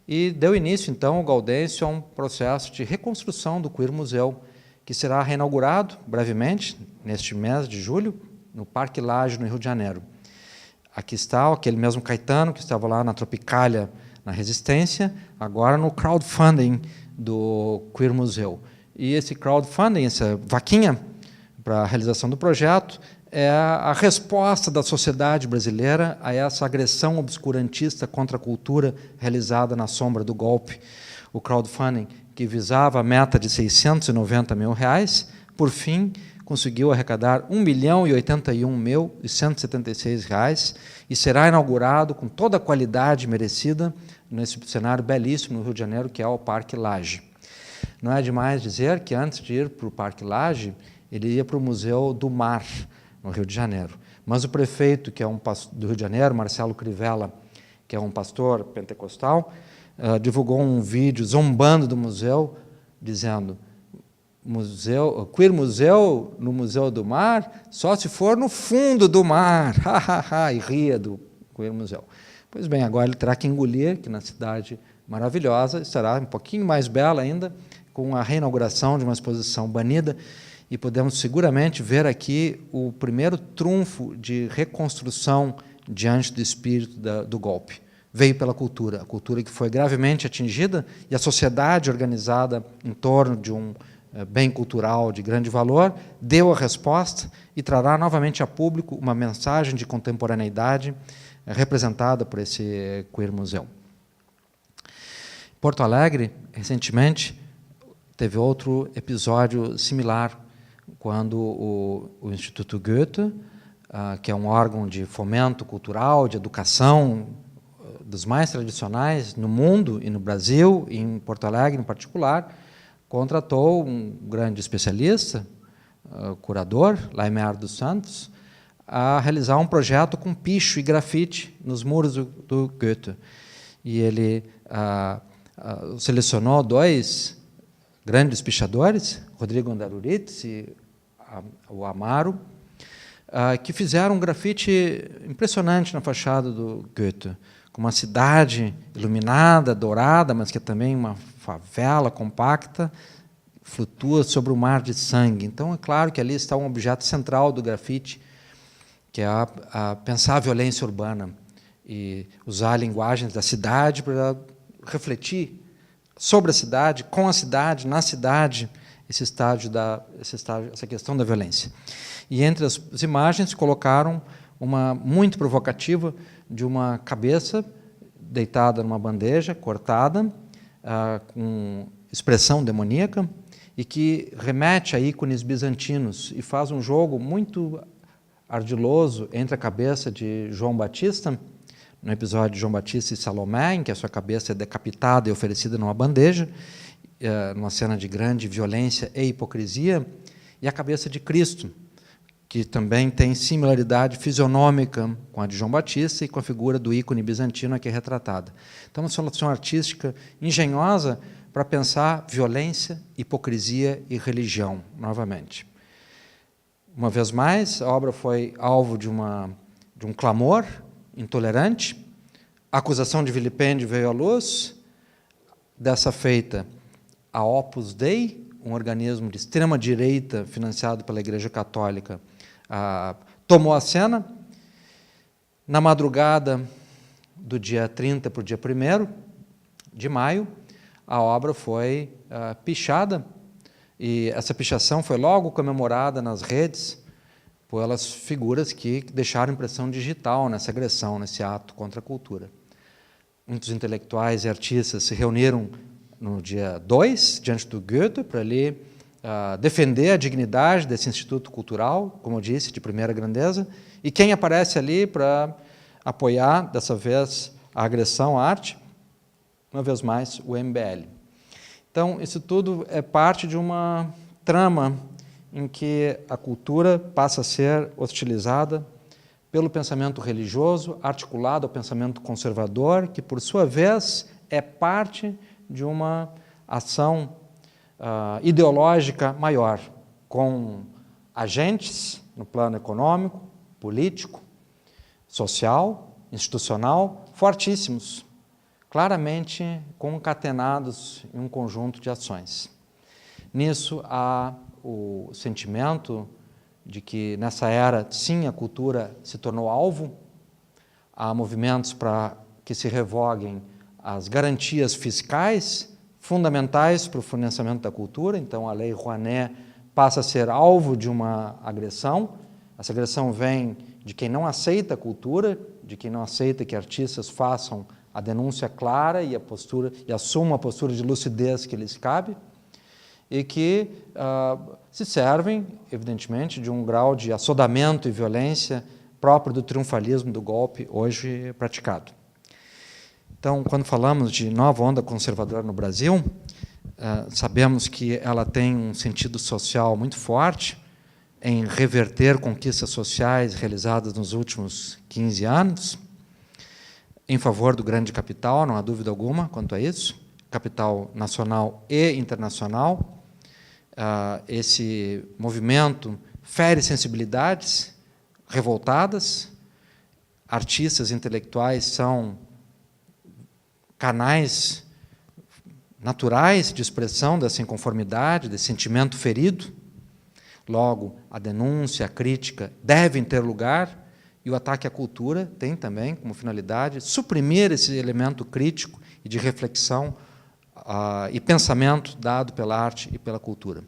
e deu início, então, o Gaudêncio a um processo de reconstrução do Queer Museu, que será reinaugurado brevemente, neste mês de julho, no Parque Lage, no Rio de Janeiro. Aqui está aquele mesmo Caetano, que estava lá na Tropicália, na resistência, agora no crowdfunding do Queer Museu. E esse crowdfunding, essa vaquinha para a realização do projeto, é a resposta da sociedade brasileira a essa agressão obscurantista contra a cultura realizada na sombra do golpe. O crowdfunding, que visava a meta de R$690 mil, por fim, conseguiu arrecadar R$1.081.176 e será inaugurado com toda a qualidade merecida nesse cenário belíssimo no Rio de Janeiro, que é o Parque Lage. Não é demais dizer que, antes de ir para o Parque Lage, ele ia para o Museu do Mar, no Rio de Janeiro. Mas o prefeito, que é do Rio de Janeiro, Marcelo Crivella, que é um pastor pentecostal, divulgou um vídeo zombando do museu, dizendo: Queer Museu no Museu do Mar, só se for no fundo do mar, e ria do Queer Museu. Pois bem, agora ele terá que engolir que na cidade maravilhosa estará um pouquinho mais bela ainda, com a reinauguração de uma exposição banida, e podemos seguramente ver aqui o primeiro trunfo de reconstrução diante do espírito do golpe. Veio pela cultura, a cultura que foi gravemente atingida, e a sociedade organizada em torno de um bem cultural de grande valor deu a resposta e trará novamente a público uma mensagem de contemporaneidade representada por esse Queer Museu. Porto Alegre, recentemente, teve outro episódio similar, quando o Instituto Goethe, que é um órgão de fomento cultural, de educação, dos mais tradicionais no mundo e no Brasil, e em Porto Alegre em particular, contratou um grande especialista, curador, Laimer dos Santos, a realizar um projeto com picho e grafite nos muros do Goethe. E ele selecionou 2 grandes pichadores, Rodrigo Andaruritz e o Amaro, que fizeram um grafite impressionante na fachada do Goethe, com uma cidade iluminada, dourada, mas que é também uma favela compacta, flutua sobre o mar de sangue. Então, é claro que ali está um objeto central do grafite, que é pensar a violência urbana e usar linguagens da cidade para refletir sobre a cidade, com a cidade, na cidade, essa questão da violência. E entre as imagens colocaram uma muito provocativa de uma cabeça deitada numa bandeja, cortada, com expressão demoníaca, e que remete a ícones bizantinos e faz um jogo muito ardiloso entre a cabeça de João Batista, no episódio de João Batista e Salomé, em que a sua cabeça é decapitada e oferecida numa bandeja, numa cena de grande violência e hipocrisia, e a cabeça de Cristo, que também tem similaridade fisionômica com a de João Batista e com a figura do ícone bizantino aqui retratada. Então, uma solução artística engenhosa para pensar violência, hipocrisia e religião, novamente. Uma vez mais, a obra foi alvo de um clamor intolerante, a acusação de vilipêndio veio à luz, dessa feita a Opus Dei, um organismo de extrema-direita financiado pela Igreja Católica, tomou a cena. Na madrugada do dia 30 para o dia 1º de maio, a obra foi pichada, e essa pichação foi logo comemorada nas redes pelas figuras que deixaram impressão digital nessa agressão, nesse ato contra a cultura. Muitos intelectuais e artistas se reuniram no dia 2, diante do Goethe, para ali defender a dignidade desse instituto cultural, como eu disse, de primeira grandeza, e quem aparece ali para apoiar, dessa vez, a agressão à arte, uma vez mais, o MBL. Então, isso tudo é parte de uma trama em que a cultura passa a ser hostilizada pelo pensamento religioso, articulado ao pensamento conservador, que, por sua vez, é parte de uma ação ideológica maior, com agentes no plano econômico, político, social, institucional, fortíssimos, claramente concatenados em um conjunto de ações. Nisso há o sentimento de que, nessa era, sim, a cultura se tornou alvo, há movimentos para que se revoguem as garantias fiscais fundamentais para o financiamento da cultura. Então, a Lei Rouanet passa a ser alvo de uma agressão. Essa agressão vem de quem não aceita a cultura, de quem não aceita que artistas façam a denúncia clara e assumam a postura de lucidez que lhes cabe, e que se servem, evidentemente, de um grau de assodamento e violência próprio do triunfalismo do golpe hoje praticado. Então, quando falamos de nova onda conservadora no Brasil, sabemos que ela tem um sentido social muito forte em reverter conquistas sociais realizadas nos últimos 15 anos, em favor do grande capital, não há dúvida alguma quanto a isso, capital nacional e internacional. Esse movimento fere sensibilidades revoltadas, artistas intelectuais são canais naturais de expressão dessa inconformidade, desse sentimento ferido. Logo, a denúncia, a crítica devem ter lugar, e o ataque à cultura tem também como finalidade suprimir esse elemento crítico e de reflexão e pensamento dado pela arte e pela cultura.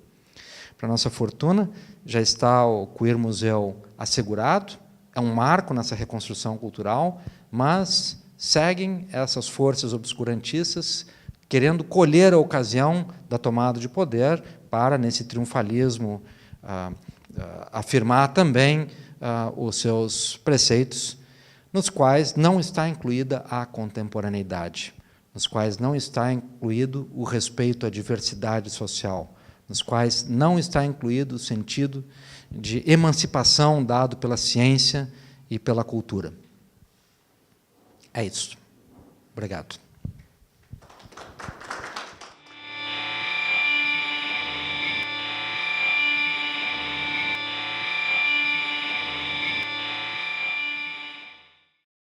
Para nossa fortuna, já está o Queer Museu assegurado, é um marco nessa reconstrução cultural, mas seguem essas forças obscurantistas querendo colher a ocasião da tomada de poder para, nesse triunfalismo, afirmar também os seus preceitos, nos quais não está incluída a contemporaneidade, nos quais não está incluído o respeito à diversidade social, nos quais não está incluído o sentido de emancipação dado pela ciência e pela cultura. É isso. Obrigado.